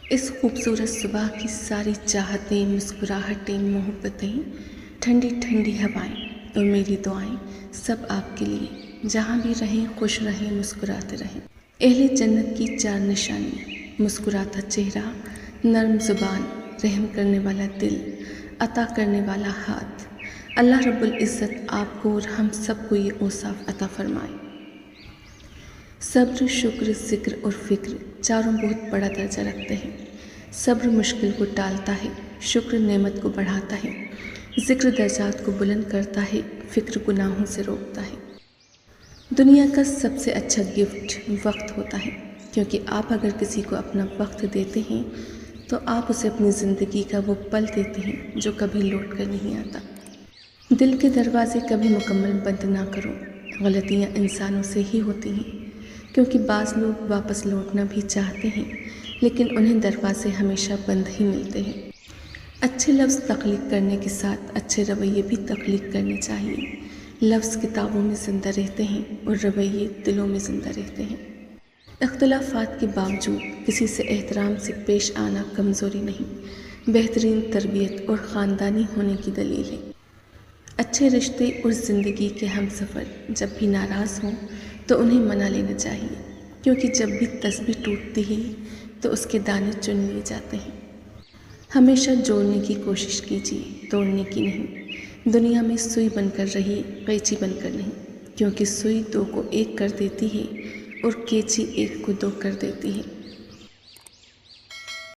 اس خوبصورت صبح کی ساری چاہتیں، مسکراہٹیں، محبتیں، ٹھنڈی ٹھنڈی ہوائیں اور میری دعائیں سب آپ کے لیے۔ جہاں بھی رہیں خوش رہیں، مسکراتے رہیں۔ اہل جنت کی 4 نشانیاں: مسکراتا چہرہ، نرم زبان، رحم کرنے والا دل، عطا کرنے والا ہاتھ۔ اللہ رب العزت آپ کو اور ہم سب کو یہ اوصاف عطا فرمائے۔ صبر، شکر، ذکر اور فکر چاروں بہت بڑا درجہ رکھتے ہیں۔ صبر مشکل کو ٹالتا ہے، شکر نعمت کو بڑھاتا ہے، ذکر درجات کو بلند کرتا ہے، فکر گناہوں سے روکتا ہے۔ دنیا کا سب سے اچھا گفٹ وقت ہوتا ہے، کیونکہ آپ اگر کسی کو اپنا وقت دیتے ہیں تو آپ اسے اپنی زندگی کا وہ پل دیتے ہیں جو کبھی لوٹ کر نہیں آتا۔ دل کے دروازے کبھی مکمل بند نہ کرو۔ غلطیاں انسانوں سے ہی ہوتی ہیں، کیونکہ بعض لوگ واپس لوٹنا بھی چاہتے ہیں لیکن انہیں دروازے ہمیشہ بند ہی ملتے ہیں۔ اچھے لفظ تخلیق کرنے کے ساتھ اچھے رویے بھی تخلیق کرنے چاہیے۔ لفظ کتابوں میں زندہ رہتے ہیں اور رویے دلوں میں زندہ رہتے ہیں۔ اختلافات کے باوجود کسی سے احترام سے پیش آنا کمزوری نہیں، بہترین تربیت اور خاندانی ہونے کی دلیل ہے۔ اچھے رشتے اور زندگی کے ہم سفر جب بھی ناراض ہوں تو انہیں منا لینا چاہیے، کیونکہ جب بھی تسبیح ٹوٹتی ہے تو اس کے دانے چن لیے جاتے ہیں۔ ہمیشہ جوڑنے کی کوشش کیجیے، توڑنے کی نہیں۔ دنیا میں سوئی بن کر رہیے، قینچی بن کر نہیں، کیونکہ سوئی 2 کو 1 کر دیتی ہے اور قینچی 1 کو 2 کر دیتی ہے۔